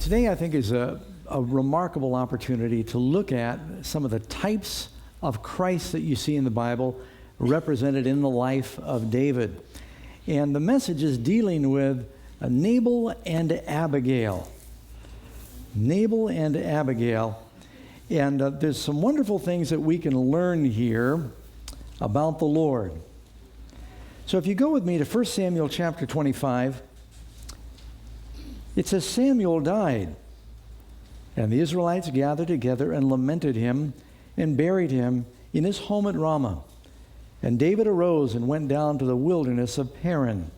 Today, I think, is a remarkable opportunity to look at some of the types of Christ that you see in the Bible represented in the life of David. And the message is dealing with Nabal and Abigail. Nabal and Abigail. And there's some wonderful things that we can learn here about the Lord. So if you go with me to 1 Samuel chapter 25, it says, Samuel died, and the Israelites gathered together and lamented him and buried him in his home at Ramah. And David arose and went down to the wilderness of Paran.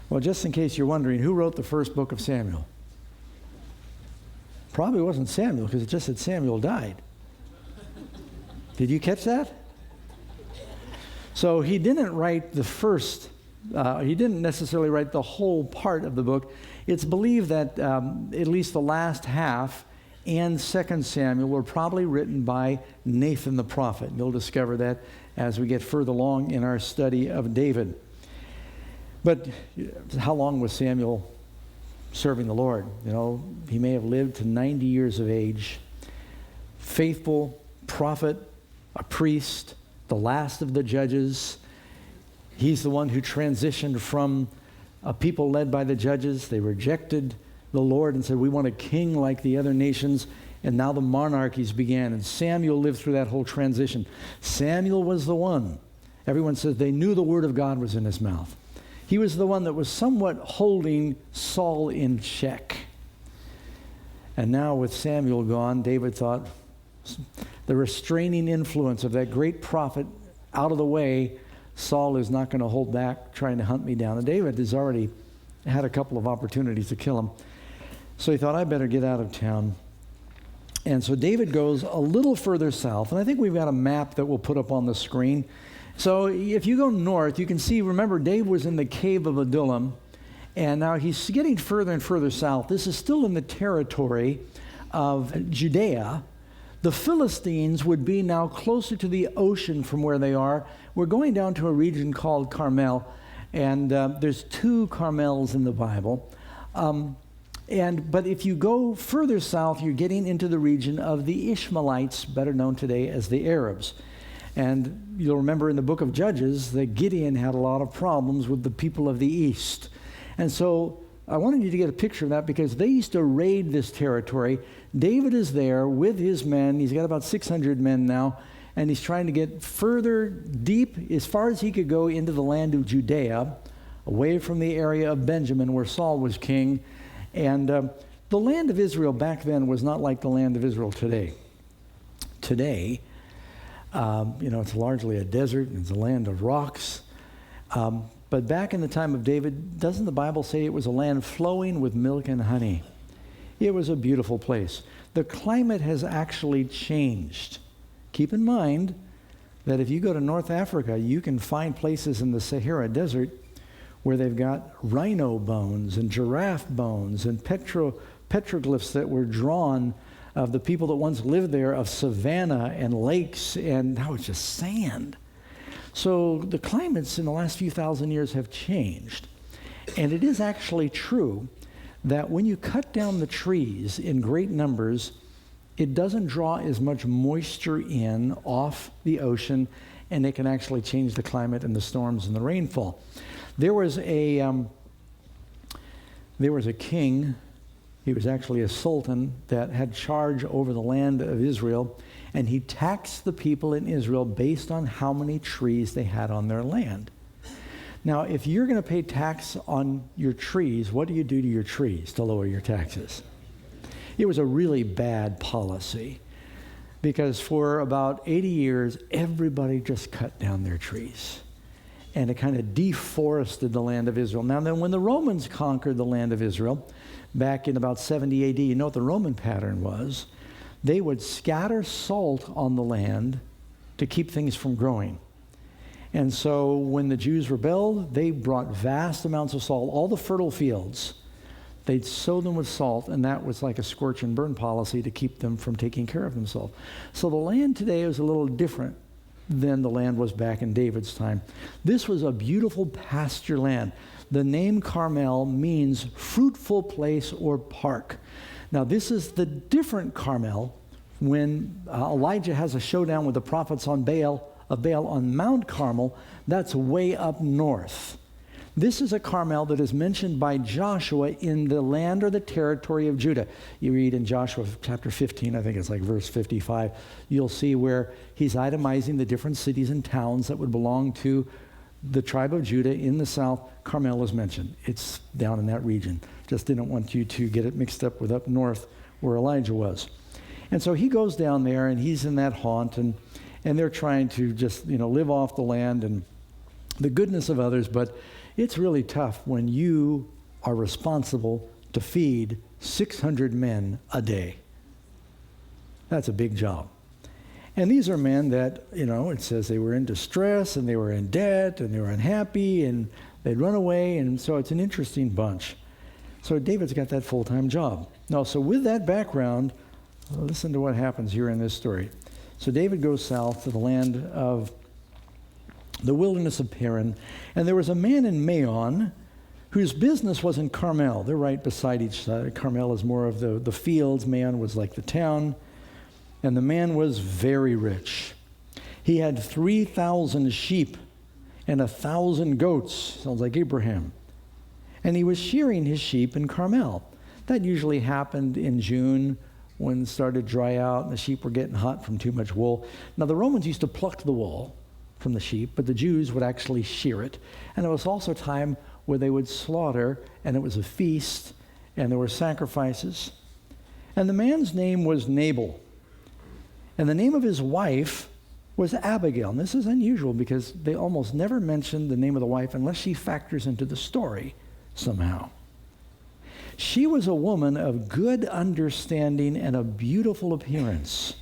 Well, just in case you're wondering, who wrote the first book of Samuel? Probably wasn't Samuel, because it just said Samuel died. Did you catch that? So he didn't write the first, he didn't necessarily write the whole part of the book. It's believed that at least the last half and 2 Samuel were probably written by Nathan the prophet. You'll discover that as we get further along in our study of David. But how long was Samuel serving the Lord? You know, he may have lived to 90 years of age. Faithful prophet, a priest, the last of the judges. He's the one who transitioned from a people led by the judges. They rejected the Lord and said, we want a king like the other nations. And now the monarchies began. And Samuel lived through that whole transition. Samuel was the one. Everyone says they knew the word of God was in his mouth. He was the one that was somewhat holding Saul in check. And now with Samuel gone, David thought, the restraining influence of that great prophet out of the way, Saul is not going to hold back trying to hunt me down. And David has already had a couple of opportunities to kill him. So he thought, I better get out of town. And so David goes a little further south. And I think we've got a map that we'll put up on the screen. So if you go north, you can see, remember, David was in the cave of Adullam. And now he's getting further and further south. This is still in the territory of Judea. The Philistines would be now closer to the ocean from where they are. We're going down to a region called Carmel, and there's 2 Carmels in the Bible. But if you go further south, you're getting into the region of the Ishmaelites, better known today as the Arabs. And you'll remember in the book of Judges that Gideon had a lot of problems with the people of the east. And so I wanted you to get a picture of that because they used to raid this territory. David is there with his men. He's got about 600 men now, and he's trying to get further deep as far as he could go into the land of Judea, away from the area of Benjamin where Saul was king. And the land of Israel back then was not like the land of Israel today. Today, it's largely a desert, and it's a land of rocks. But back in the time of David, doesn't the Bible say it was a land flowing with milk and honey? It was a beautiful place. The climate has actually changed. Keep in mind that if you go to North Africa, you can find places in the Sahara Desert where they've got rhino bones and giraffe bones and petroglyphs that were drawn of the people that once lived there, of savanna and lakes, and now it's just sand. So the climates in the last few thousand years have changed. And it is actually true that when you cut down the trees in great numbers, it doesn't draw as much moisture in off the ocean, and it can actually change the climate and the storms and the rainfall. There was a king, he was actually a sultan, that had charge over the land of Israel, and he taxed the people in Israel based on how many trees they had on their land. Now, if you're going to pay tax on your trees, what do you do to your trees to lower your taxes? It was a really bad policy because for about 80 years, everybody just cut down their trees. And it kind of deforested the land of Israel. Now, then when the Romans conquered the land of Israel back in about 70 AD, you know what the Roman pattern was? They would scatter salt on the land to keep things from growing. And so when the Jews rebelled, they brought vast amounts of salt, all the fertile fields. They'd sow them with salt, and that was like a scorch and burn policy to keep them from taking care of themselves. So the land today is a little different than the land was back in David's time. This was a beautiful pasture land. The name Carmel means fruitful place or park. Now, this is the different Carmel when Elijah has a showdown with the prophets of Baal on Mount Carmel. That's way up north. This is a Carmel that is mentioned by Joshua in the land or the territory of Judah. You read in Joshua chapter 15, I think it's like verse 55, you'll see where he's itemizing the different cities and towns that would belong to the tribe of Judah in the south. Carmel is mentioned. It's down in that region. Just didn't want you to get it mixed up with up north where Elijah was. And so he goes down there and he's in that haunt, and they're trying to just, live off the land and the goodness of others, but it's really tough when you are responsible to feed 600 men a day. That's a big job. And these are men that, it says they were in distress and they were in debt and they were unhappy and they'd run away, and so it's an interesting bunch. So David's got that full-time job. Now, so with that background, listen to what happens here in this story. So David goes south to the land of the wilderness of Paran, and there was a man in Maon whose business was in Carmel. They're right beside each other. Carmel is more of the fields. Maon was like the town. And the man was very rich. He had 3,000 sheep and 1,000 goats. Sounds like Abraham. And he was shearing his sheep in Carmel. That usually happened in June when it started to dry out and the sheep were getting hot from too much wool. Now, the Romans used to pluck the wool from the sheep, but the Jews would actually shear it. And it was also a time where they would slaughter, and it was a feast, and there were sacrifices. And the man's name was Nabal. And the name of his wife was Abigail. And this is unusual because they almost never mention the name of the wife unless she factors into the story somehow. She was a woman of good understanding and a beautiful appearance.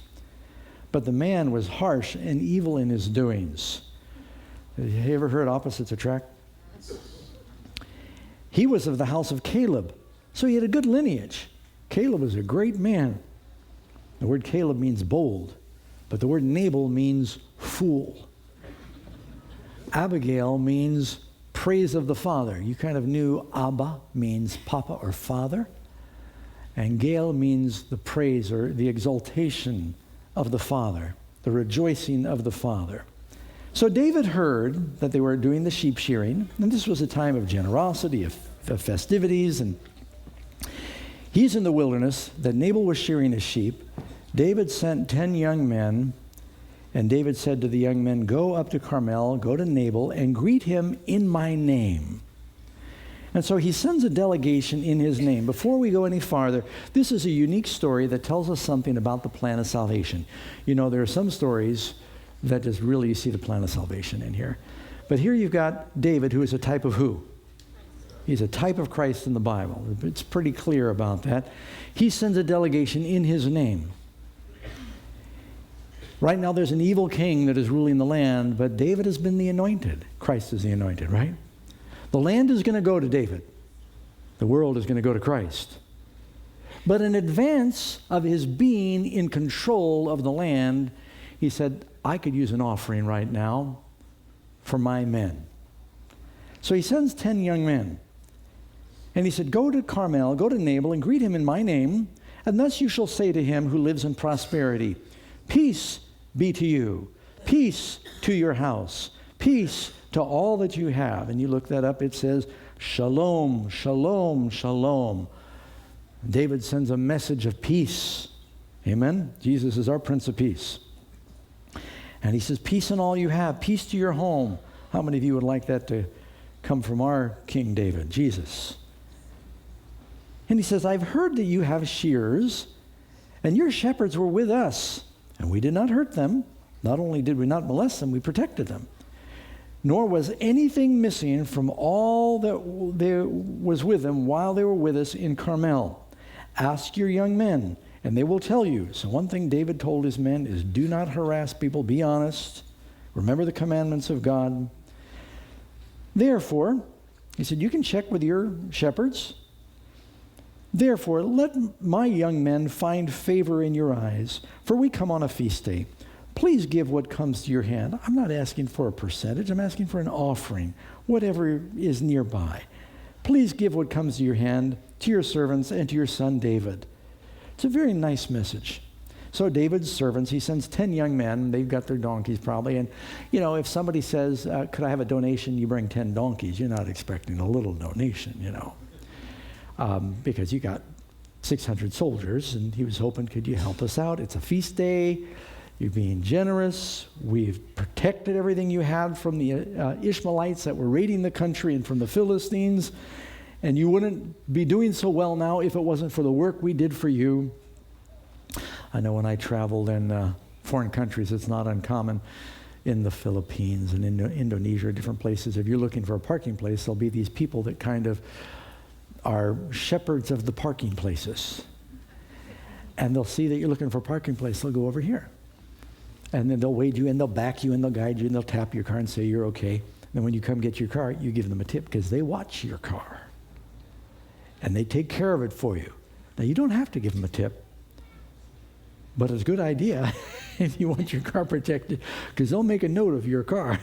But the man was harsh and evil in his doings. Have you ever heard opposites attract? He was of the house of Caleb, so he had a good lineage. Caleb was a great man. The word Caleb means bold, but the word Nabal means fool. Abigail means praise of the father. You kind of knew Abba means papa or father, and Gail means the praise or the exaltation of the father, the rejoicing of the father. So David heard that they were doing the sheep shearing, and this was a time of generosity, of festivities, and he's in the wilderness, that Nabal was shearing his sheep. David sent 10 young men, and David said to the young men, "Go up to Carmel, go to Nabal, and greet him in my name." And so he sends a delegation in his name. Before we go any farther, this is a unique story that tells us something about the plan of salvation. There are some stories that just really, you see the plan of salvation in here. But here you've got David, who is a type of who? He's a type of Christ in the Bible. It's pretty clear about that. He sends a delegation in his name. Right now there's an evil king that is ruling the land, but David has been the anointed. Christ is the anointed, right? The land is going to go to David. The world is going to go to Christ. But in advance of his being in control of the land, he said, I could use an offering right now for my men. So he sends 10 young men. And he said, go to Carmel, go to Nabal, and greet him in my name, and thus you shall say to him who lives in prosperity, peace be to you, peace to your house, peace to all that you have. And you look that up, it says, shalom, shalom, shalom. David sends a message of peace. Amen? Jesus is our Prince of Peace. And he says, peace in all you have, peace to your home. How many of you would like that to come from our King David, Jesus? And he says, I've heard that you have shears, and your shepherds were with us, and we did not hurt them. Not only did we not molest them, we protected them. Nor was anything missing from all that there was with them while they were with us in Carmel. Ask your young men, and they will tell you. So one thing David told his men is do not harass people, be honest. Remember the commandments of God. Therefore, he said, you can check with your shepherds. Therefore, let my young men find favor in your eyes, for we come on a feast day. Please give what comes to your hand. I'm not asking for a percentage. I'm asking for an offering, whatever is nearby. Please give what comes to your hand to your servants and to your son David. It's a very nice message. So David's servants, he sends 10 young men. They've got their donkeys probably. And, if somebody says, could I have a donation? You bring 10 donkeys. You're not expecting a little donation, because you got 600 soldiers. And he was hoping, could you help us out? It's a feast day. You're being generous. We've protected everything you had from the Ishmaelites that were raiding the country and from the Philistines. And you wouldn't be doing so well now if it wasn't for the work we did for you. I know when I traveled in foreign countries, it's not uncommon in the Philippines and in Indonesia, different places. If you're looking for a parking place, there'll be these people that kind of are shepherds of the parking places. And they'll see that you're looking for a parking place, they'll go over here. And then they'll wade you in, they'll back you in, they'll guide you, and they'll tap your car and say you're okay. And then when you come get your car, you give them a tip because they watch your car. And they take care of it for you. Now, you don't have to give them a tip. But it's a good idea if you want your car protected, because they'll make a note of your car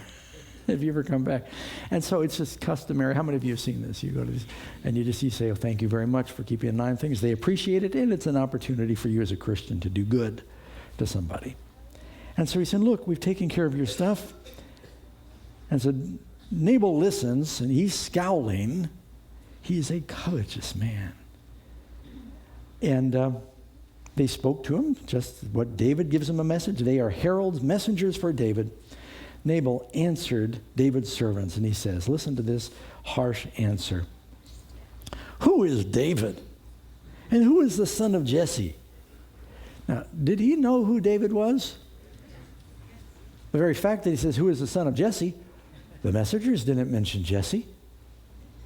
if you ever come back. And so it's just customary. How many of you have seen this? You go to this, and you say, oh, thank you very much for keeping an eye on things. They appreciate it, and it's an opportunity for you as a Christian to do good to somebody. And so he said, look, we've taken care of your stuff. And so Nabal listens, and he's scowling. He's a covetous man. And they spoke to him, just what David gives him a message. They are heralds, messengers for David. Nabal answered David's servants, and he says, listen to this harsh answer. Who is David? And who is the son of Jesse? Now, did he know who David was? The very fact that he says, who is the son of Jesse? The messengers didn't mention Jesse.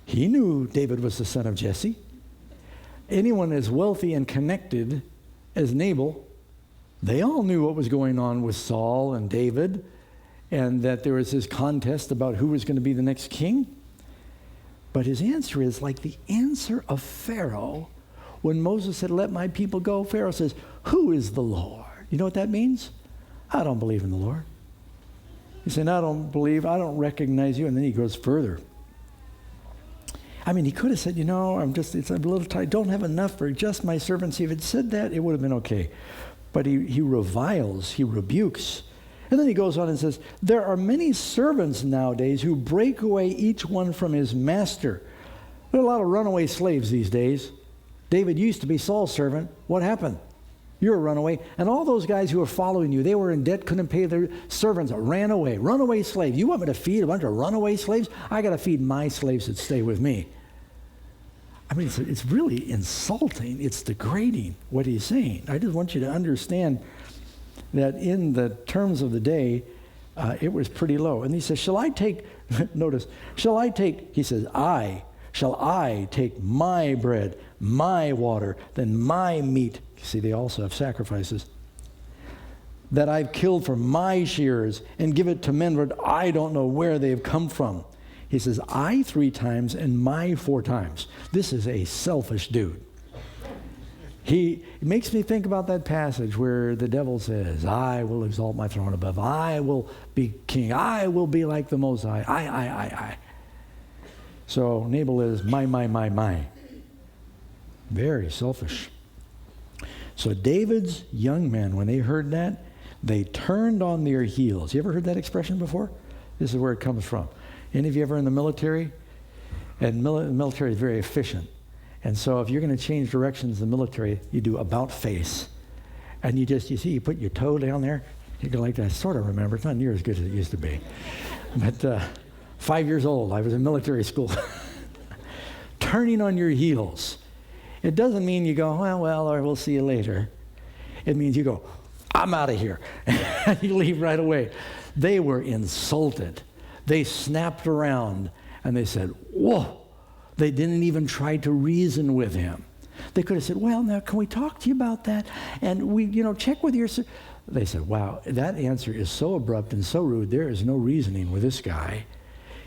He knew David was the son of Jesse. Anyone as wealthy and connected as Nabal, they all knew what was going on with Saul and David, and that there was this contest about who was going to be the next king. But his answer is like the answer of Pharaoh when Moses said, let my people go. Pharaoh says, who is the Lord? You know what that means? I don't believe in the Lord. He said, I don't recognize you. And then he goes further. I mean, he could have said, it's a little tight. Don't have enough for just my servants. If he had said that, it would have been okay. But he reviles, he rebukes. And then he goes on and says, there are many servants nowadays who break away each one from his master. There are a lot of runaway slaves these days. David used to be Saul's servant. What happened? You're a runaway. And all those guys who were following you, they were in debt, couldn't pay their servants, ran away. Runaway slave. You want me to feed a bunch of runaway slaves? I got to feed my slaves that stay with me. I mean, it's really insulting. It's degrading what he's saying. I just want you to understand that in the terms of the day, it was pretty low. And he says, shall I take, he says, shall I take my bread, my water, then my meat? See, they also have sacrifices that I've killed for my shears and give it to men, but I don't know where they've come from. He says, I 3 times and my 4 times. This is a selfish dude. It makes me think about that passage where the devil says, I will exalt my throne above. I will be king. I will be like the Most High. I. So Nabal is my. Very selfish. So David's young men, when they heard that, they turned on their heels. You ever heard that expression before? This is where it comes from. Any of you ever in the military? And the military is very efficient. And so if you're going to change directions in the military, you do about face. And you put your toe down there. You go like that. I sort of remember. It's not near as good as it used to be. But 5 years old, I was in military school. Turning on your heels. It doesn't mean you go, well, or we'll see you later. It means you go, I'm out of here. And you leave right away. They were insulted. They snapped around and they said, whoa. They didn't even try to reason with him. They could have said, well, now can we talk to you about that? And we, check with your... They said, wow, that answer is so abrupt and so rude. There is no reasoning with this guy.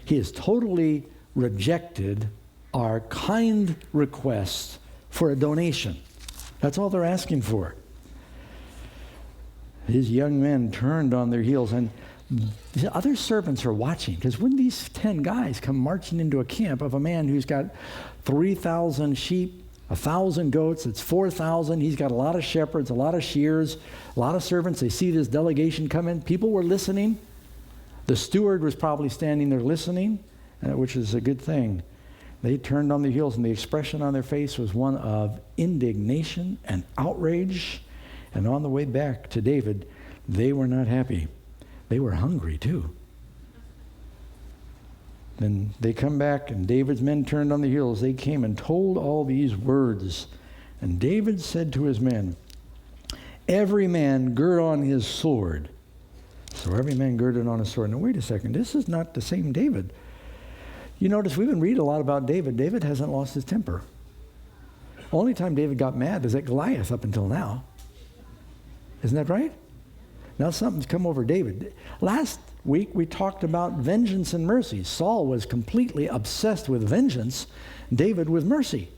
He has totally rejected our kind request for a donation. That's all they're asking for. His young men turned on their heels, and the other servants are watching, because when these 10 guys come marching into a camp of a man who's got 3,000 sheep, 1,000 goats, it's 4,000. He's got a lot of shepherds, a lot of shears, a lot of servants. They see this delegation come in. People were listening. The steward was probably standing there listening, which is a good thing. They turned on their heels, and the expression on their face was one of indignation and outrage. And on the way back to David, they were not happy. They were hungry too. Then they come back, and David's men turned on the heels. They came and told all these words. And David said to his men, every man gird on his sword. So every man girded on his sword. Now wait a second, this is not the same David. You notice we've been reading a lot about David. David hasn't lost his temper. Only time David got mad is at Goliath up until now. Isn't that right? Now something's come over David. Last week we talked about vengeance and mercy. Saul was completely obsessed with vengeance, David with mercy.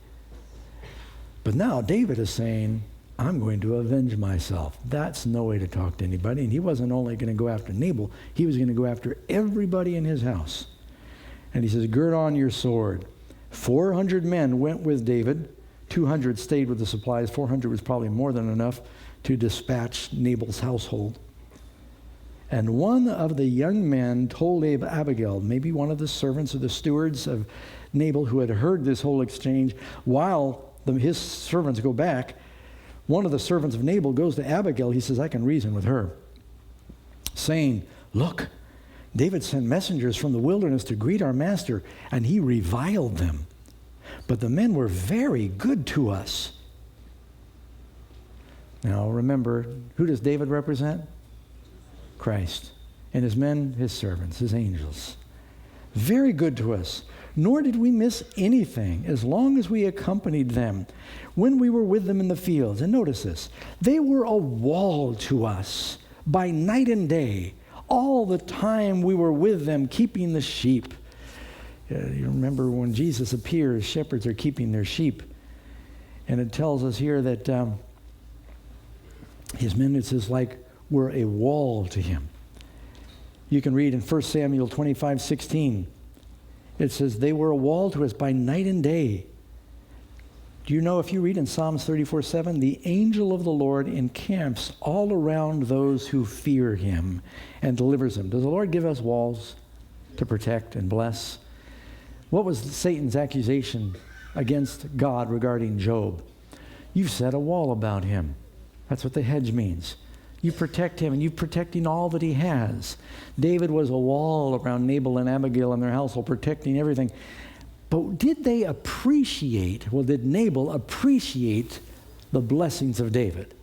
But now David is saying, I'm going to avenge myself. That's no way to talk to anybody. And he wasn't only going to go after Nabal, he was going to go after everybody in his house. And he says, gird on your sword. 400 men went with David. 200 stayed with the supplies. 400 was probably more than enough to dispatch Nabal's household. And one of the young men told Abigail, maybe one of the servants or the stewards of Nabal who had heard this whole exchange, while his servants go back, one of the servants of Nabal goes to Abigail. He says, I can reason with her, saying, look, David sent messengers from the wilderness to greet our master, and he reviled them. But the men were very good to us. Now remember, who does David represent? Christ. And his men, his servants, his angels. Very good to us. Nor did we miss anything as long as we accompanied them when we were with them in the fields. And notice this, they were a wall to us by night and day, all the time we were with them keeping the sheep. You remember when Jesus appears, shepherds are keeping their sheep. And it tells us here that his men, it says, like, were a wall to him. You can read in 1 Samuel 25:16. It says, they were a wall to us by night and day. Do you know, if you read in Psalms 34:7, the angel of the Lord encamps all around those who fear him and delivers them. Does the Lord give us walls to protect and bless? What was Satan's accusation against God regarding Job? You've set a wall about him. That's what the hedge means. You protect him, and you're protecting all that he has. David was a wall around Nabal and Abigail and their household, protecting everything. But did they appreciate, did Nabal appreciate the blessings of David?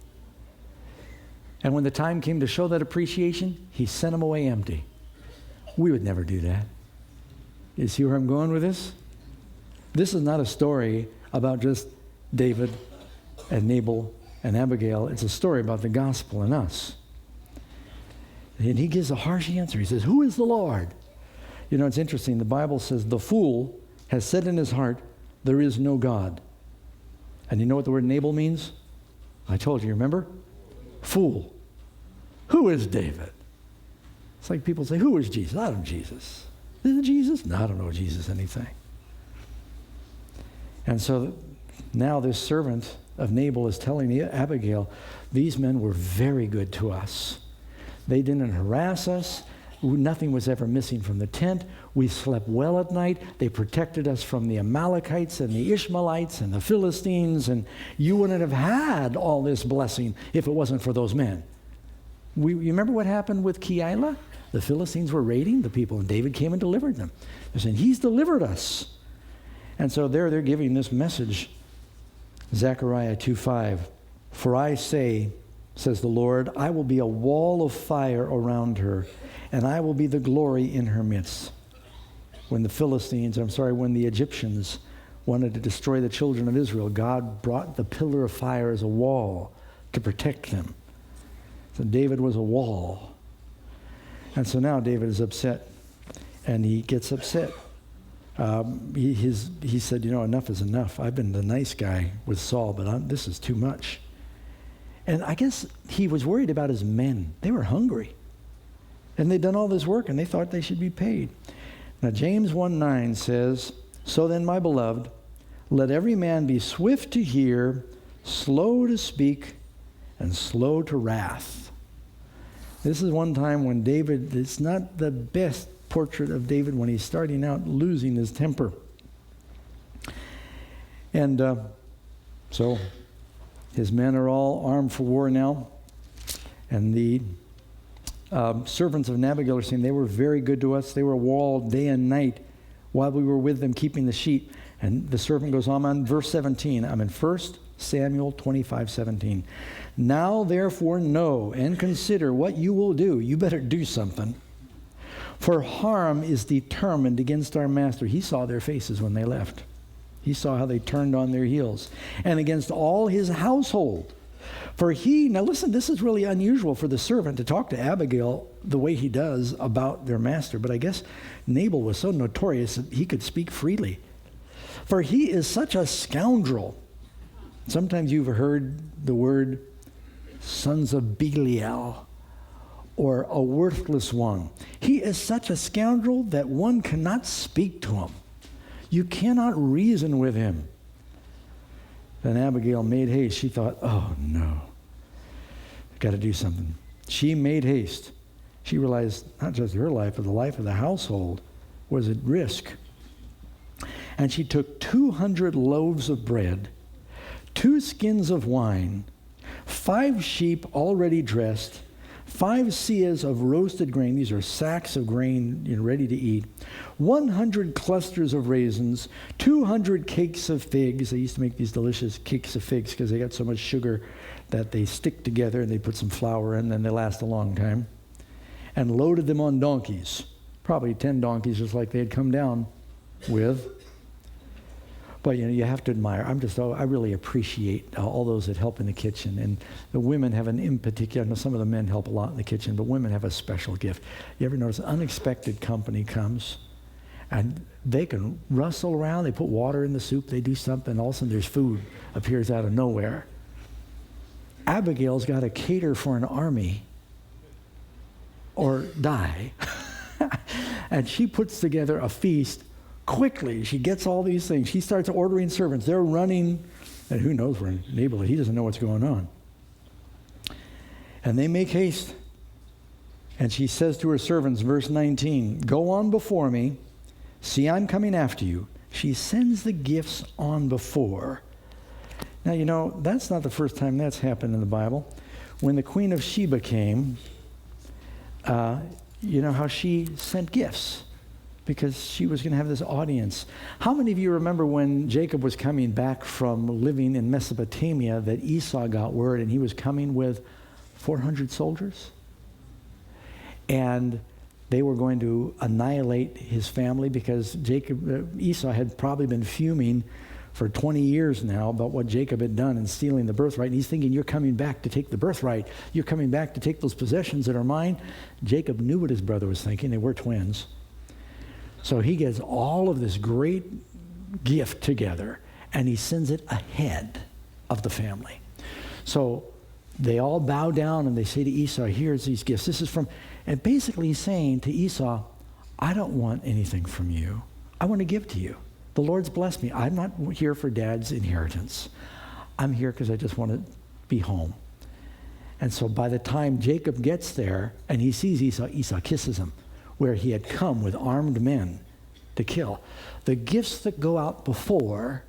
And when the time came to show that appreciation, he sent them away empty. We would never do that. You see where I'm going with this? This is not a story about just David and Nabal and Abigail. It's a story about the gospel and us. And he gives a harsh answer. He says, who is the Lord? You know, it's interesting. The Bible says the fool has said in his heart, there is no God. And you know what the word Nabal means? I told you, remember? Fool. Who is David? It's like people say, who is Jesus? I don't know Jesus. Is it Jesus? No, I don't know Jesus anything. And so now this servant of Nabal is telling Abigail, these men were very good to us. They didn't harass us. Nothing was ever missing from the tent. We slept well at night. They protected us from the Amalekites and the Ishmaelites and the Philistines, and you wouldn't have had all this blessing if it wasn't for those men. You remember what happened with Keilah? The Philistines were raiding the people, and David came and delivered them. They're saying, he's delivered us. And so they're giving this message. Zechariah 2:5, for I say, says the Lord, I will be a wall of fire around her, and I will be the glory in her midst. When the Egyptians wanted to destroy the children of Israel, God brought the pillar of fire as a wall to protect them. So David was a wall. And so now David is upset, and he gets upset. He said, enough is enough. I've been the nice guy with Saul, but this is too much. And I guess he was worried about his men. They were hungry. And they'd done all this work, and they thought they should be paid. Now, James 1:9 says, so then, my beloved, Let every man be swift to hear, slow to speak, and slow to wrath. This is one time when David, it's not the best portrait of David when he's starting out losing his temper. And so his men are all armed for war now. And the servants of Nabal are saying they were very good to us. They were walled day and night while we were with them keeping the sheep. And the servant goes on verse 17. I'm in 1 Samuel 25:17. Now therefore know and consider what you will do. You better do something. For harm is determined against our master. He saw their faces when they left. He saw how they turned on their heels. And against all his household. For he, now listen, this is really unusual for the servant to talk to Abigail the way he does about their master. But I guess Nabal was so notorious that he could speak freely. For he is such a scoundrel. Sometimes you've heard the word sons of Belial, or a worthless one. He is such a scoundrel that one cannot speak to him. You cannot reason with him. Then Abigail made haste. She thought, oh no, I've got to do something. She made haste. She realized not just her life, but the life of the household was at risk. And she took 200 loaves of bread, 2 skins of wine, 5 sheep already dressed, 5 seahs of roasted grain. These are sacks of grain ready to eat. 100 clusters of raisins, 200 cakes of figs. They used to make these delicious cakes of figs because they got so much sugar that they stick together, and they put some flour in, and they last a long time. And loaded them on donkeys, probably 10 donkeys, just like they had come down with. But you have to admire. I really appreciate all those that help in the kitchen. And the women have in particular, I know some of the men help a lot in the kitchen, but women have a special gift. You ever notice unexpected company comes, and they can rustle around, they put water in the soup, they do something, all of a sudden there's food appears out of nowhere. Abigail's got to cater for an army or die. And she puts together a feast quickly. She gets all these things. She starts ordering servants. They're running, and who knows where Nabal is. He doesn't know what's going on. And they make haste. And she says to her servants, verse 19, go on before me. See, I'm coming after you. She sends the gifts on before. Now, that's not the first time that's happened in the Bible. When the Queen of Sheba came, you know how she sent gifts because she was going to have this audience. How many of you remember when Jacob was coming back from living in Mesopotamia that Esau got word and he was coming with 400 soldiers? And they were going to annihilate his family because Esau had probably been fuming for 20 years now about what Jacob had done in stealing the birthright. And he's thinking, you're coming back to take the birthright. You're coming back to take those possessions that are mine. Jacob knew what his brother was thinking. They were twins. So he gets all of this great gift together, and he sends it ahead of the family. So they all bow down, and they say to Esau, here's these gifts. This is from, and basically he's saying to Esau, I don't want anything from you. I want to give to you. The Lord's blessed me. I'm not here for Dad's inheritance. I'm here because I just want to be home. And so by the time Jacob gets there and he sees Esau, Esau kisses him, where he had come with armed men to kill. The gifts that go out before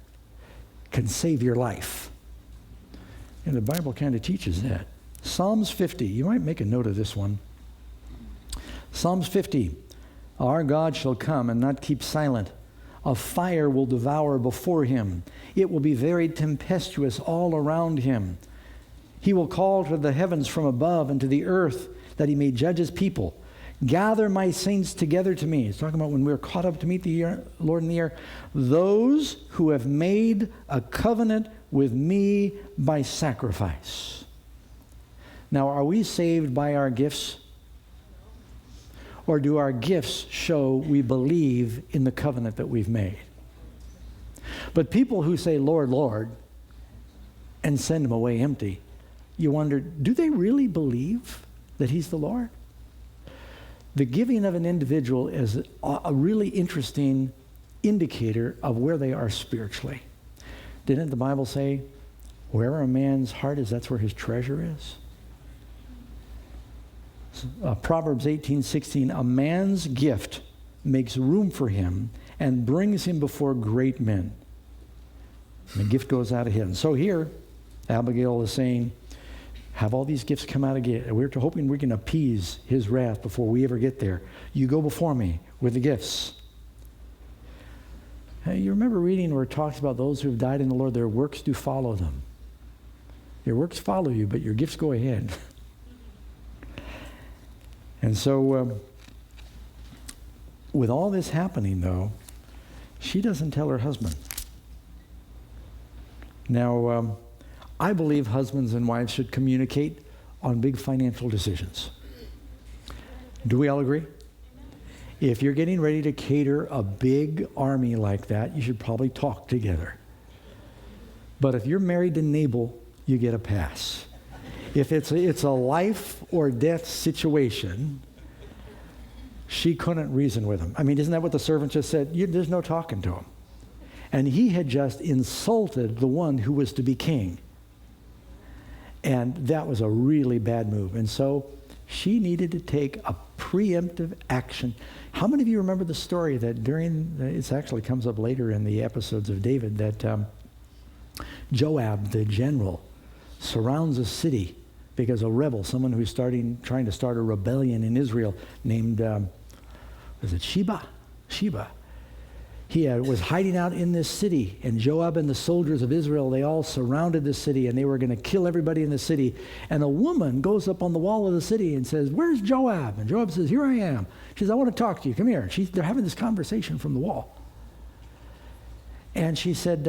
can save your life. And the Bible kind of teaches that. Psalms 50. You might make a note of this one. Psalms 50. Our God shall come and not keep silent. A fire will devour before him. It will be very tempestuous all around him. He will call to the heavens from above and to the earth that he may judge his people. Gather my saints together to me. It's talking about when we're caught up to meet the Lord in the air. Those who have made a covenant with me by sacrifice. Now, are we saved by our gifts? Or do our gifts show we believe in the covenant that we've made? But people who say, Lord, Lord, and send them away empty, you wonder, do they really believe that he's the Lord? The giving of an individual is a really interesting indicator of where they are spiritually. Didn't the Bible say, wherever a man's heart is, that's where his treasure is? Proverbs 18:16, a man's gift makes room for him and brings him before great men. And the gift goes out of him. So here, Abigail is saying, have all these gifts come out again. We're hoping we can appease his wrath before we ever get there. You go before me with the gifts. You remember reading where it talks about those who have died in the Lord, their works do follow them. Your works follow you, but your gifts go ahead. And so, with all this happening, though, she doesn't tell her husband. Now, I believe husbands and wives should communicate on big financial decisions. Do we all agree? If you're getting ready to cater a big army like that, you should probably talk together. But if you're married to Nabal, you get a pass. If it's a life or death situation, she couldn't reason with him. I mean, isn't that what the servant just said? There's no talking to him. And he had just insulted the one who was to be king. And that was a really bad move. And so she needed to take a preemptive action. How many of you remember the story that it actually comes up later in the episodes of David, that Joab, the general, surrounds a city because a rebel, someone who's trying to start a rebellion in Israel named, was it Sheba? He was hiding out in this city, and Joab and the soldiers of Israel, they all surrounded the city, and they were going to kill everybody in the city. And a woman goes up on the wall of the city and says, "Where's Joab?" And Joab says, "Here I am." She says, "I want to talk to you. Come here." They're having this conversation from the wall. And she said,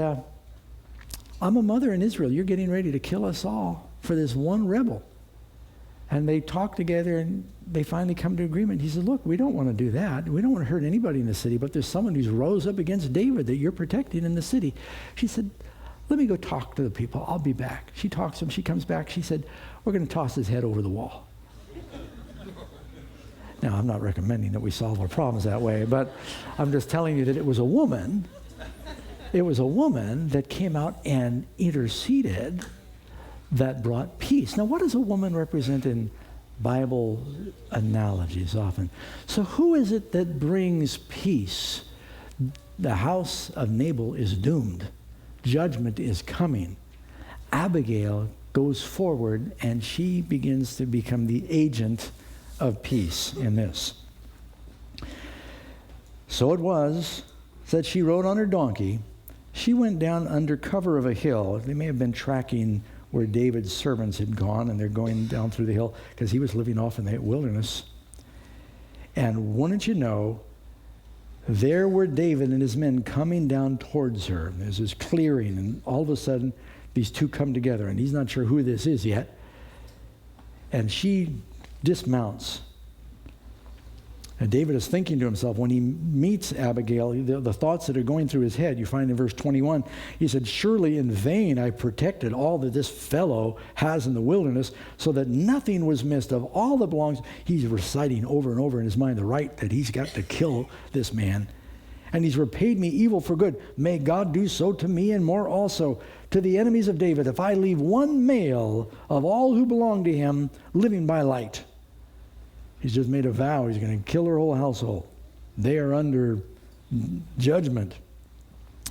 "I'm a mother in Israel. You're getting ready to kill us all for this one rebel." And they talk together, and they finally come to agreement. He said, "Look, we don't want to do that. We don't want to hurt anybody in the city, but there's someone who's rose up against David that you're protecting in the city." She said, "Let me go talk to the people. I'll be back." She talks to him. She comes back. She said, "We're going to toss his head over the wall." Now, I'm not recommending that we solve our problems that way, but I'm just telling you that it was a woman. It was a woman that came out and interceded that brought peace. Now, what does a woman represent in Bible analogies often? So who is it that brings peace? The house of Nabal is doomed. Judgment is coming. Abigail goes forward, and she begins to become the agent of peace in this. So it was that she rode on her donkey. She went down under cover of a hill. They may have been tracking where David's servants had gone, and they're going down through the hill because he was living off in the wilderness. And wouldn't you know, there were David and his men coming down towards her. There's this clearing, and all of a sudden, these two come together, and he's not sure who this is yet. And she dismounts. And David is thinking to himself, when he meets Abigail, the thoughts that are going through his head, you find in verse 21, he said, "Surely in vain I protected all that this fellow has in the wilderness, so that nothing was missed of all that belongs." He's reciting over and over in his mind the right that he's got to kill this man. "And he's repaid me evil for good. May God do so to me and more also, to the enemies of David, if I leave one male of all who belong to him living by light." He's just made a vow. He's going to kill her whole household. They are under judgment.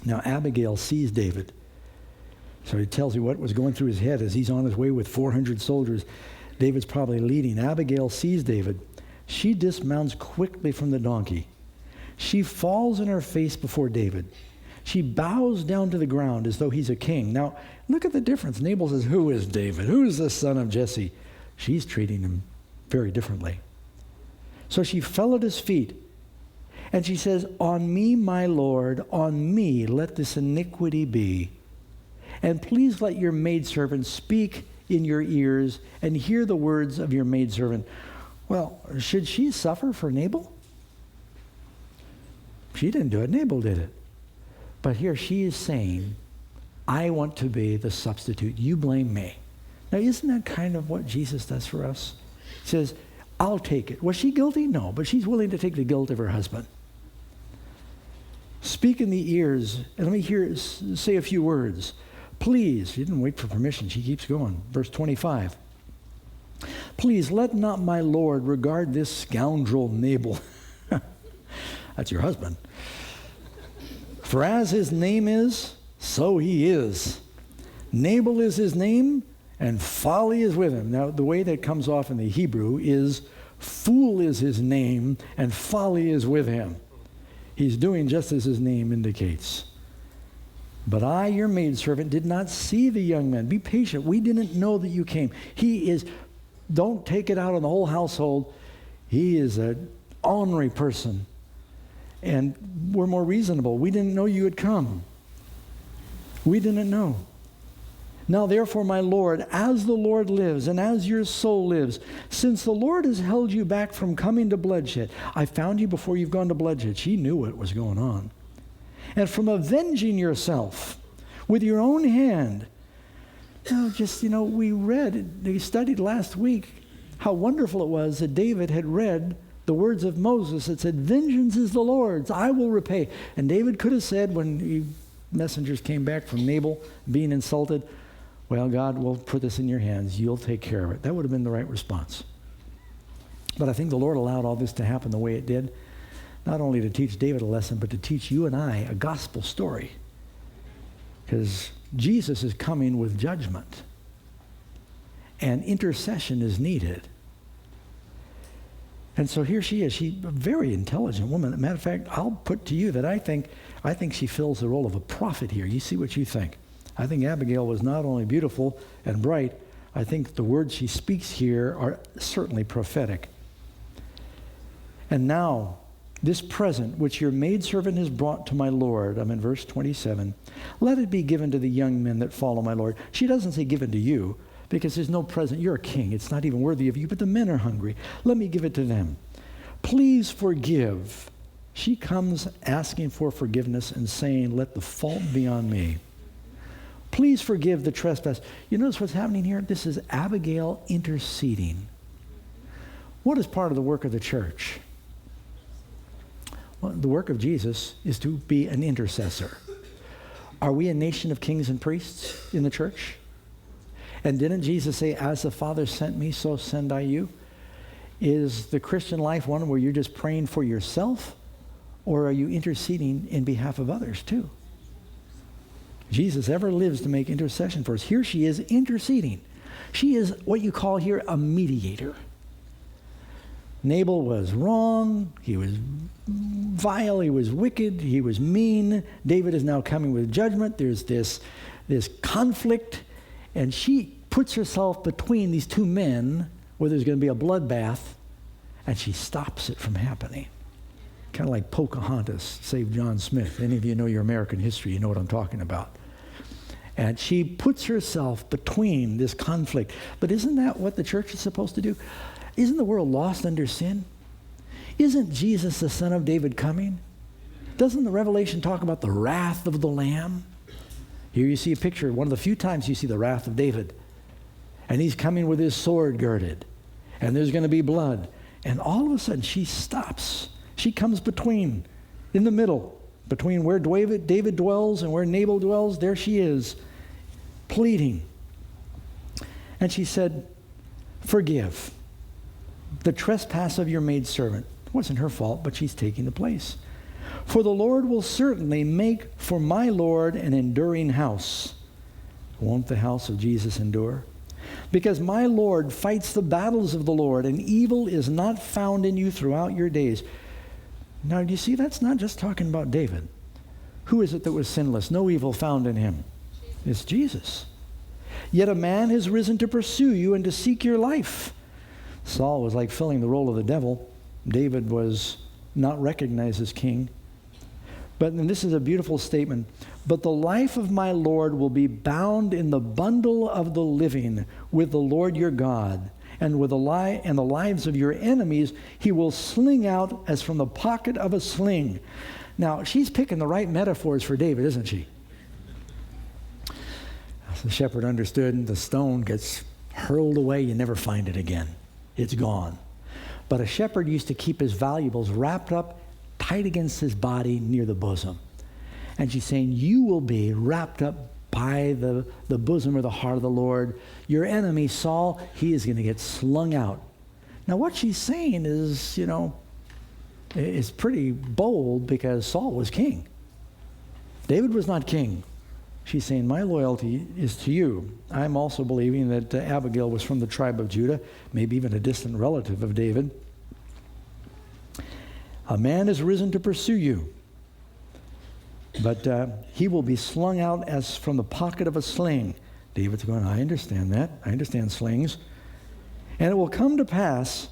Now, Abigail sees David. So he tells you what was going through his head as he's on his way with 400 soldiers. David's probably leading. Abigail sees David. She dismounts quickly from the donkey. She falls on her face before David. She bows down to the ground as though he's a king. Now, look at the difference. Nabal says, "Who is David? Who is the son of Jesse?" She's treating him very differently. So she fell at his feet, and she says, "On me, my Lord, on me let this iniquity be. And please let your maidservant speak in your ears and hear the words of your maidservant." Well, should she suffer for Nabal? She didn't do it. Nabal did it. But here she is saying, "I want to be the substitute. You blame me." Now, isn't that kind of what Jesus does for us? He says, "I'll take it." Was she guilty? No, but she's willing to take the guilt of her husband. Speak in the ears, and let me say a few words. Please, she didn't wait for permission. She keeps going. Verse 25. Please let not my Lord regard this scoundrel Nabal. That's your husband. For as his name is, so he is. Nabal is his name, and folly is with him. Now, the way that comes off in the Hebrew is, fool is his name, and folly is with him. He's doing just as his name indicates. But I, your maidservant, did not see the young man. Be patient. We didn't know that you came. Don't take it out on the whole household. He is an ornery person. And we're more reasonable. We didn't know you had come. We didn't know. Now therefore, my Lord, as the Lord lives and as your soul lives, since the Lord has held you back from coming to bloodshed, I found you before you've gone to bloodshed. She knew what was going on. And from avenging yourself with your own hand. We studied last week how wonderful it was that David had read the words of Moses that said, vengeance is the Lord's, I will repay. And David could have said when messengers came back from Nabal being insulted, well, God will put this in your hands. You'll take care of it. That would have been the right response. But I think the Lord allowed all this to happen the way it did, not only to teach David a lesson, but to teach you and I a gospel story. Because Jesus is coming with judgment. And intercession is needed. And so here she is. She's a very intelligent woman. Matter of fact, I'll put to you that I think she fills the role of a prophet here. You see what you think. I think Abigail was not only beautiful and bright, I think the words she speaks here are certainly prophetic. And now, this present which your maidservant has brought to my Lord, I'm in verse 27, let it be given to the young men that follow my Lord. She doesn't say given to you, because there's no present. You're a king. It's not even worthy of you, but the men are hungry. Let me give it to them. Please forgive. She comes asking for forgiveness and saying, let the fault be on me. Please forgive the trespass. You notice what's happening here? This is Abigail interceding. What is part of the work of the church? Well, the work of Jesus is to be an intercessor. Are we a nation of kings and priests in the church? And didn't Jesus say, as the Father sent me, so send I you? Is the Christian life one where you're just praying for yourself, or are you interceding in behalf of others too? Jesus ever lives to make intercession for us. Here she is interceding. She is what you call here a mediator. Nabal was wrong. He was vile. He was wicked. He was mean. David is now coming with judgment. There's this conflict. And she puts herself between these two men where there's going to be a bloodbath, and she stops it from happening. Kind of like Pocahontas saved John Smith. Any of you know your American history, you know what I'm talking about. And she puts herself between this conflict. But isn't that what the church is supposed to do? Isn't the world lost under sin? Isn't Jesus, the Son of David, coming? Doesn't the Revelation talk about the wrath of the Lamb? Here you see a picture, one of the few times you see the wrath of David. And he's coming with his sword girded. And there's going to be blood. And all of a sudden she stops. She comes between, in the middle, between where David dwells and where Nabal dwells. There she is, pleading. And she said, forgive the trespass of your maidservant. It wasn't her fault, but she's taking the place. For the Lord will certainly make for my Lord an enduring house. Won't the house of Jesus endure? Because my Lord fights the battles of the Lord, and evil is not found in you throughout your days. Now, do you see, that's not just talking about David. Who is it that was sinless? No evil found in him. It's Jesus. Yet a man has risen to pursue you and to seek your life. Saul was like filling the role of the devil. David was not recognized as king. But, and this is a beautiful statement, but the life of my Lord will be bound in the bundle of the living with the Lord your God, and with the lives of your enemies he will sling out as from the pocket of a sling. Now, she's picking the right metaphors for David, isn't she? As the shepherd understood, the stone gets hurled away, you never find it again. It's gone. But a shepherd used to keep his valuables wrapped up tight against his body near the bosom. And she's saying, you will be wrapped up by the bosom or the heart of the Lord. Your enemy, Saul, he is going to get slung out. Now, what she's saying is, is pretty bold because Saul was king. David was not king. She's saying, my loyalty is to you. I'm also believing that Abigail was from the tribe of Judah, maybe even a distant relative of David. A man has risen to pursue you, but he will be slung out as from the pocket of a sling. David's going, I understand that. I understand slings. And it will come to pass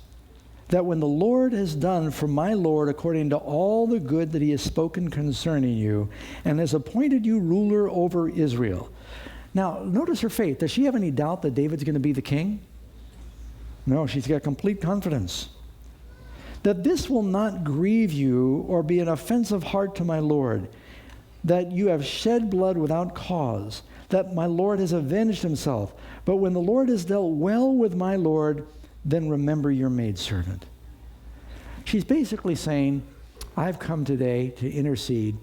that when the Lord has done for my Lord according to all the good that he has spoken concerning you, and has appointed you ruler over Israel. Now, notice her faith. Does she have any doubt that David's going to be the king? No, she's got complete confidence. That this will not grieve you or be an offensive heart to my Lord, that you have shed blood without cause, that my Lord has avenged himself. But when the Lord has dealt well with my Lord, then remember your maidservant. She's basically saying, I've come today to intercede.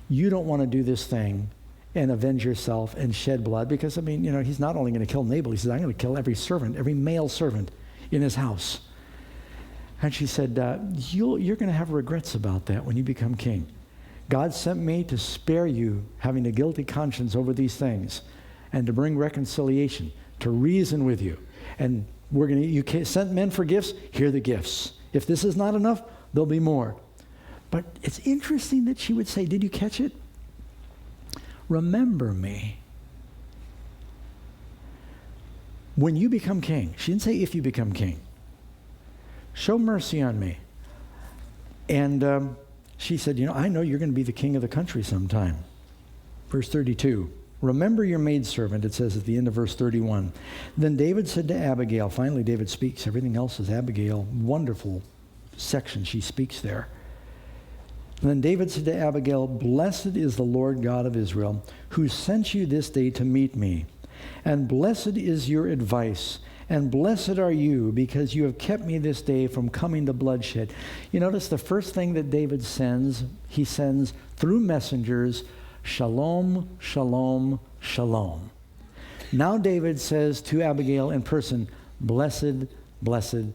You don't want to do this thing and avenge yourself and shed blood, because, he's not only going to kill Nabal, he says, I'm going to kill every servant, every male servant in his house. And she said, you're going to have regrets about that when you become king. God sent me to spare you having a guilty conscience over these things and to bring reconciliation, to reason with you. And you sent men for gifts, here are the gifts. If this is not enough, there'll be more. But it's interesting that she would say, did you catch it? Remember me. When you become king, she didn't say if you become king. Show mercy on me. And she said, I know you're going to be the king of the country sometime. Verse 32. Remember your maidservant, it says at the end of verse 31. Then David said to Abigail, finally David speaks, everything else is Abigail, wonderful section she speaks there. And then David said to Abigail, blessed is the Lord God of Israel, who sent you this day to meet me. And blessed is your advice, and blessed are you, because you have kept me this day from coming to bloodshed. You notice the first thing that David sends, he sends through messengers, shalom, shalom, shalom. Now David says to Abigail in person, blessed, blessed,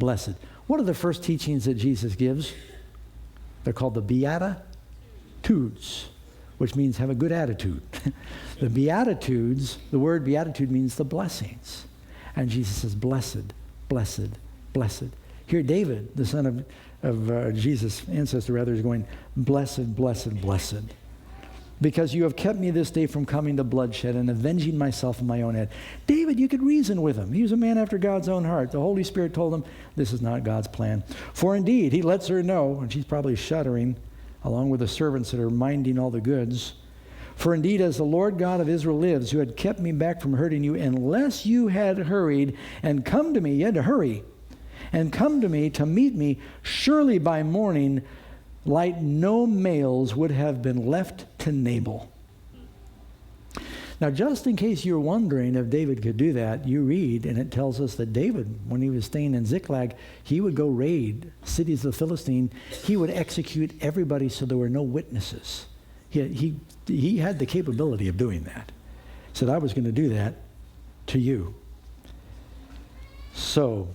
blessed. What are the first teachings that Jesus gives? They're called the Beatitudes, which means have a good attitude. The Beatitudes, the word beatitude means the blessings. And Jesus says, blessed, blessed, blessed. Here David, the son of Jesus' ancestor rather, is going, blessed, blessed, blessed. Because you have kept me this day from coming to bloodshed and avenging myself in my own head. David, you could reason with him. He was a man after God's own heart. The Holy Spirit told him, this is not God's plan. For indeed, he lets her know, and she's probably shuddering, along with the servants that are minding all the goods. For indeed, as the Lord God of Israel lives, who had kept me back from hurting you, unless you had hurried and come to me, you had to hurry, and come to me to meet me, surely by morning light no males would have been left to Nabal. Now, just in case you're wondering if David could do that, you read, and it tells us that David, when he was staying in Ziklag, he would go raid cities of the Philistine. He would execute everybody so there were no witnesses. He had the capability of doing that. He said, I was going to do that to you. So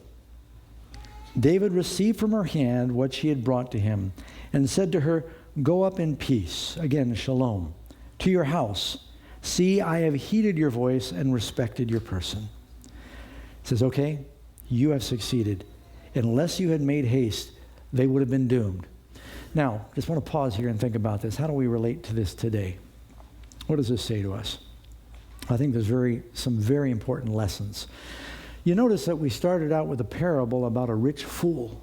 David received from her hand what she had brought to him and said to her, go up in peace, again, shalom, to your house. See, I have heeded your voice and respected your person. He says, okay, you have succeeded. Unless you had made haste, they would have been doomed. Now, just want to pause here and think about this. How do we relate to this today? What does this say to us? I think there's some very important lessons. You notice that we started out with a parable about a rich fool.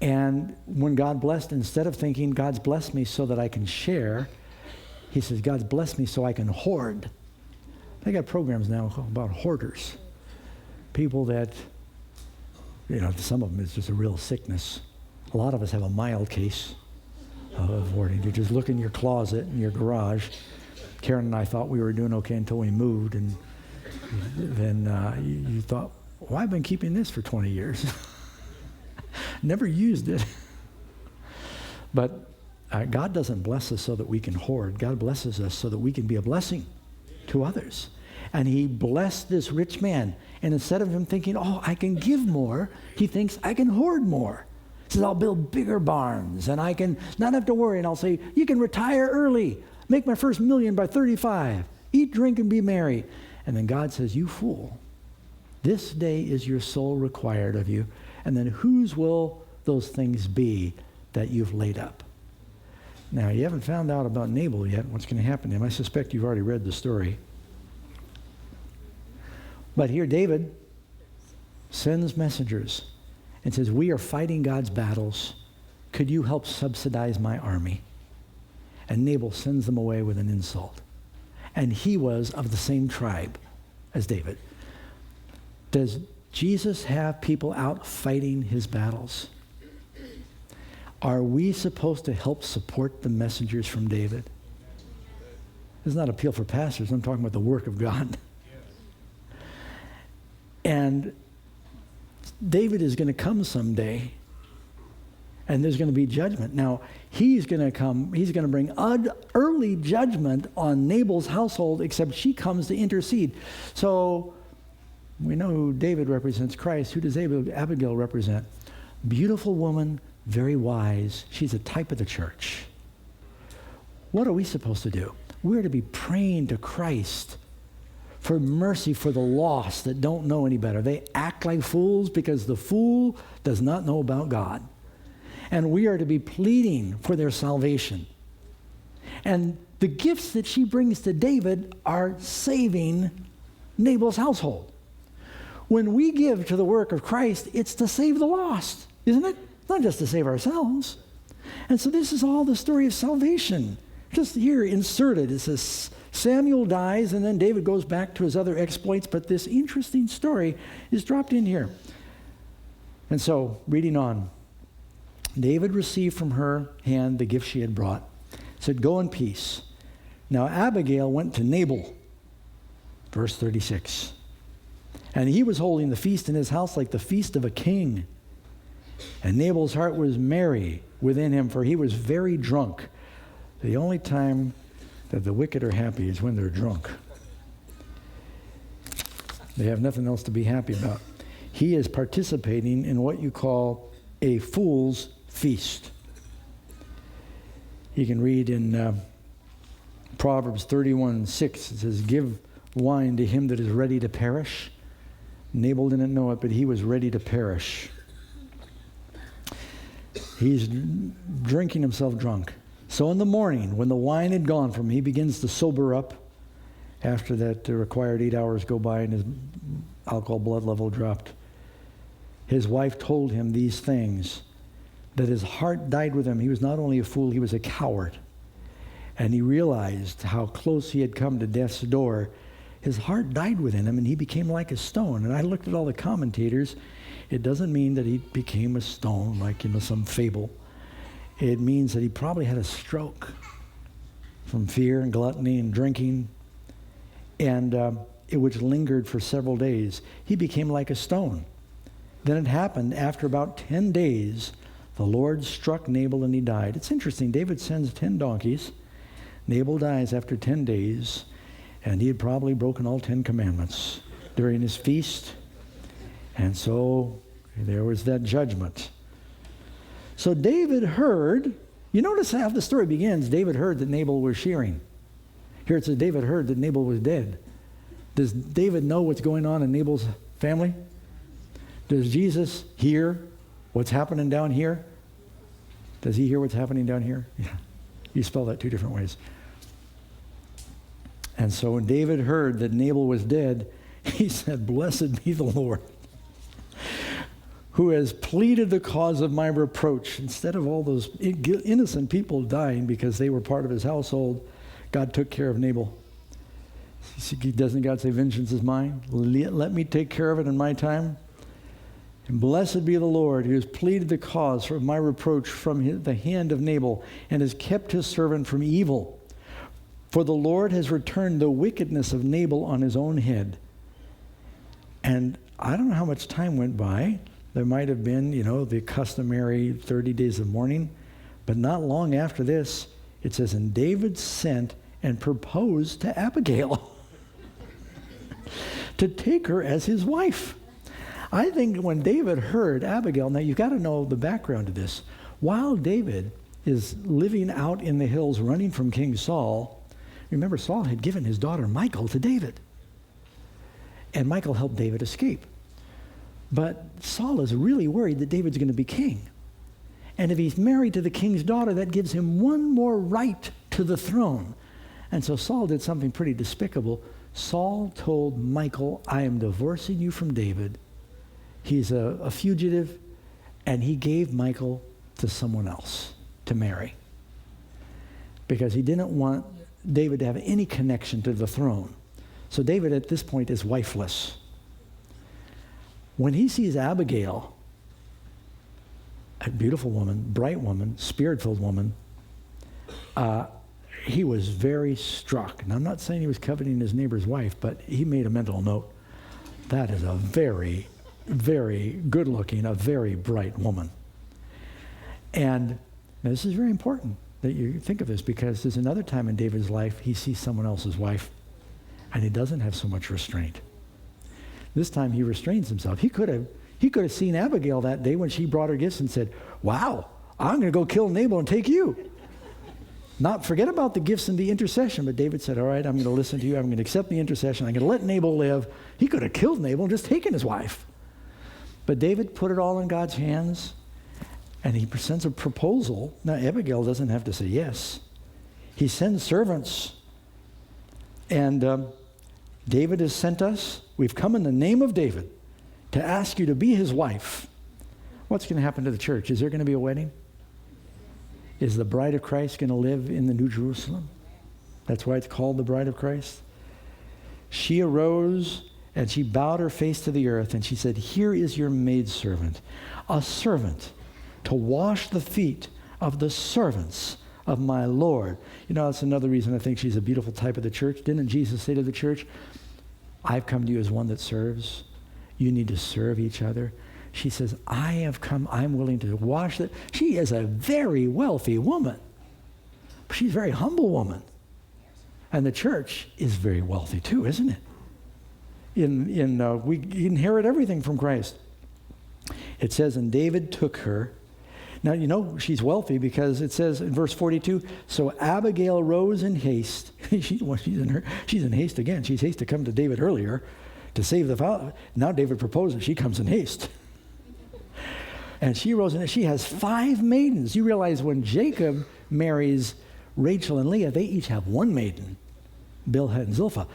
And when God blessed, instead of thinking, God's blessed me so that I can share, he says, God's blessed me so I can hoard. They got programs now about hoarders. People that, some of them it's just a real sickness. A lot of us have a mild case of hoarding. You just look in your closet, in your garage. Karen and I thought we were doing okay until we moved, and then you thought, well, I've been keeping this for 20 years. Never used it. But God doesn't bless us so that we can hoard. God blesses us so that we can be a blessing to others. And he blessed this rich man. And instead of him thinking, oh, I can give more, he thinks, I can hoard more. He says, I'll build bigger barns, and I can not have to worry. And I'll say, you can retire early. Make my first $1 million by 35. Eat, drink, and be merry. And then God says, you fool, this day is your soul required of you. And then whose will those things be that you've laid up? Now, you haven't found out about Nabal yet, what's going to happen to him. I suspect you've already read the story. But here David sends messengers and says, we are fighting God's battles. Could you help subsidize my army? And Nabal sends them away with an insult. And he was of the same tribe as David. Does Jesus have people out fighting his battles? Are we supposed to help support the messengers from David? This is not an appeal for pastors. I'm talking about the work of God. And David is going to come someday, and there's going to be judgment. Now, he's going to come, he's going to bring early judgment on Nabal's household, except she comes to intercede. So we know who David represents, Christ. Who does Abigail represent? Beautiful woman, very wise. She's a type of the church. What are we supposed to do? We're to be praying to Christ for mercy for the lost that don't know any better. They act like fools because the fool does not know about God. And we are to be pleading for their salvation. And the gifts that she brings to David are saving Nabal's household. When we give to the work of Christ, it's to save the lost, isn't it? Not just to save ourselves. And so this is all the story of salvation. Just here inserted, it says Samuel dies and then David goes back to his other exploits, but this interesting story is dropped in here. And so, reading on, David received from her hand the gift she had brought, said, go in peace. Now Abigail went to Nabal, verse 36, and he was holding the feast in his house like the feast of a king. And Nabal's heart was merry within him, for he was very drunk. The only time that the wicked are happy is when they're drunk. They have nothing else to be happy about. He is participating in what you call a fool's feast. You can read in Proverbs 31:6. It says, give wine to him that is ready to perish. Nabal didn't know it, but he was ready to perish. He's drinking himself drunk. So in the morning, when the wine had gone from him, he begins to sober up. After that required 8 hours go by and his alcohol blood level dropped. His wife told him these things, that his heart died with him. He was not only a fool, he was a coward. And he realized how close he had come to death's door. His heart died within him, and he became like a stone. And I looked at all the commentators. It doesn't mean that he became a stone like, some fable. It means that he probably had a stroke from fear and gluttony and drinking, and which lingered for several days. He became like a stone. Then it happened after about 10 days, the Lord struck Nabal and he died. It's interesting. David sends 10 donkeys. Nabal dies after 10 days, and he had probably broken all 10 commandments during his feast. And so there was that judgment. So David heard, you notice how the story begins. David heard that Nabal was shearing. Here it says David heard that Nabal was dead. Does David know what's going on in Nabal's family? Does Jesus hear what's happening down here? Does he hear what's happening down here? Yeah. You spell that two different ways. And so when David heard that Nabal was dead, he said, blessed be the Lord, who has pleaded the cause of my reproach. Instead of all those innocent people dying because they were part of his household, God took care of Nabal. Doesn't God say, vengeance is mine? Let me take care of it in my time. And blessed be the Lord, who has pleaded the cause for my reproach from the hand of Nabal, and has kept his servant from evil. For the Lord has returned the wickedness of Nabal on his own head. And I don't know how much time went by. There might have been, the customary 30 days of mourning. But not long after this, it says, and David sent and proposed to Abigail to take her as his wife. I think when David heard Abigail, now you've got to know the background to this. While David is living out in the hills running from King Saul, remember Saul had given his daughter Michal to David. And Michal helped David escape. But Saul is really worried that David's going to be king. And if he's married to the king's daughter, that gives him one more right to the throne. And so Saul did something pretty despicable. Saul told Michal, I am divorcing you from David. He's a fugitive, and he gave Michal to someone else to marry because he didn't want David to have any connection to the throne. So David at this point is wifeless. When he sees Abigail, a beautiful woman, bright woman, spirit-filled woman, he was very struck. And I'm not saying he was coveting his neighbor's wife, but he made a mental note. That is a very, very good-looking, a very bright woman. And now this is very important that you think of this because there's another time in David's life he sees someone else's wife and he doesn't have so much restraint. This time he restrains himself. He could have seen Abigail that day when she brought her gifts and said, wow, I'm going to go kill Nabal and take you. Not forget about the gifts and the intercession, but David said, all right, I'm going to listen to you. I'm going to accept the intercession. I'm going to let Nabal live. He could have killed Nabal and just taken his wife. But David put it all in God's hands, and he presents a proposal. Now, Abigail doesn't have to say yes. He sends servants, and David has sent us. We've come in the name of David to ask you to be his wife. What's going to happen to the church? Is there going to be a wedding? Is the bride of Christ going to live in the New Jerusalem? That's why it's called the bride of Christ. She arose and she bowed her face to the earth and she said, here is your maidservant, a servant to wash the feet of the servants of my Lord. You know, that's another reason I think she's a beautiful type of the church. Didn't Jesus say to the church, I've come to you as one that serves. You need to serve each other. She says, I have come, I'm willing to wash it. She is a very wealthy woman. She's a very humble woman. And the church is very wealthy too, isn't it? We inherit everything from Christ. It says, and David took her. Now, you know, she's wealthy because it says in verse 42, so Abigail rose in haste. she's in haste again. She's haste to come to David earlier to save the father. Now David proposes. She comes in haste. And she rose in, she has 5 maidens. You realize when Jacob marries Rachel and Leah, they each have 1 maiden, Bilhah and Zilpah.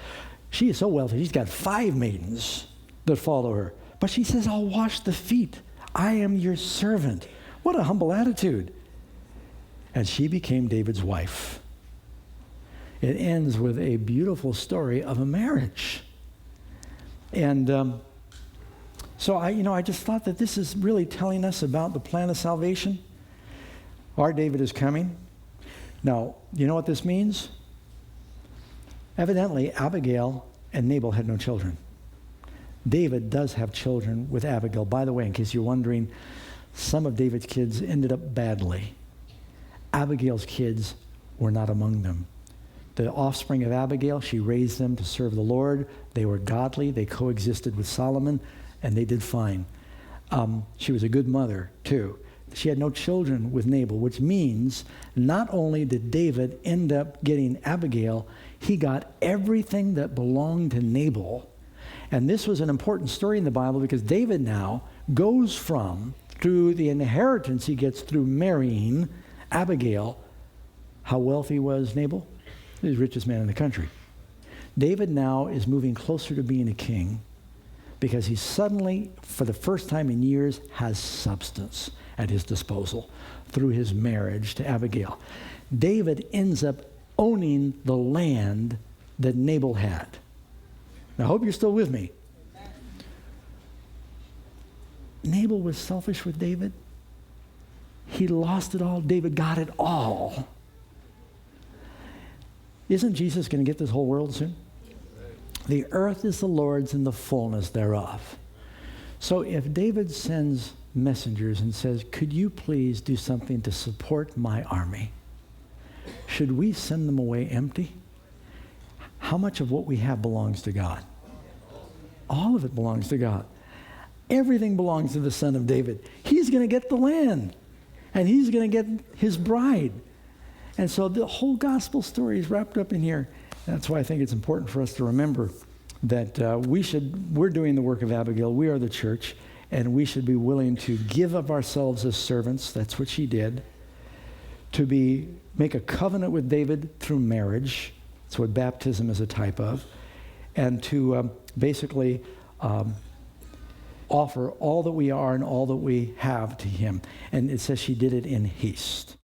She is so wealthy, she's got 5 maidens that follow her. But she says, I'll wash the feet. I am your servant. What a humble attitude. And she became David's wife. It ends with a beautiful story of a marriage. And so I just thought that this is really telling us about the plan of salvation. Our David is coming. Now, you know what this means? Evidently, Abigail and Nabal had no children. David does have children with Abigail. By the way, in case you're wondering, some of David's kids ended up badly. Abigail's kids were not among them. The offspring of Abigail, she raised them to serve the Lord. They were godly. They coexisted with Solomon, and they did fine. She was a good mother, too. She had no children with Nabal, which means not only did David end up getting Abigail, he got everything that belonged to Nabal. And this was an important story in the Bible because David now goes from, through the inheritance he gets through marrying Abigail, how wealthy was Nabal? He was the richest man in the country. David now is moving closer to being a king because he suddenly, for the first time in years, has substance at his disposal through his marriage to Abigail. David ends up owning the land that Nabal had. Now, I hope you're still with me. Nabal was selfish with David. He lost it all. David got it all. Isn't Jesus going to get this whole world soon? The earth is the Lord's and the fullness thereof. So if David sends messengers and says, could you please do something to support my army? Should we send them away empty? How much of what we have belongs to God? All of it belongs to God. Everything belongs to the Son of David. He's going to get the land, and he's going to get his bride. And so the whole gospel story is wrapped up in here. That's why I think it's important for us to remember that we're doing the work of Abigail. We are the church, and we should be willing to give of ourselves as servants. That's what she did. To make a covenant with David through marriage. That's what baptism is a type of. And to basically offer all that we are and all that we have to him. And it says she did it in haste.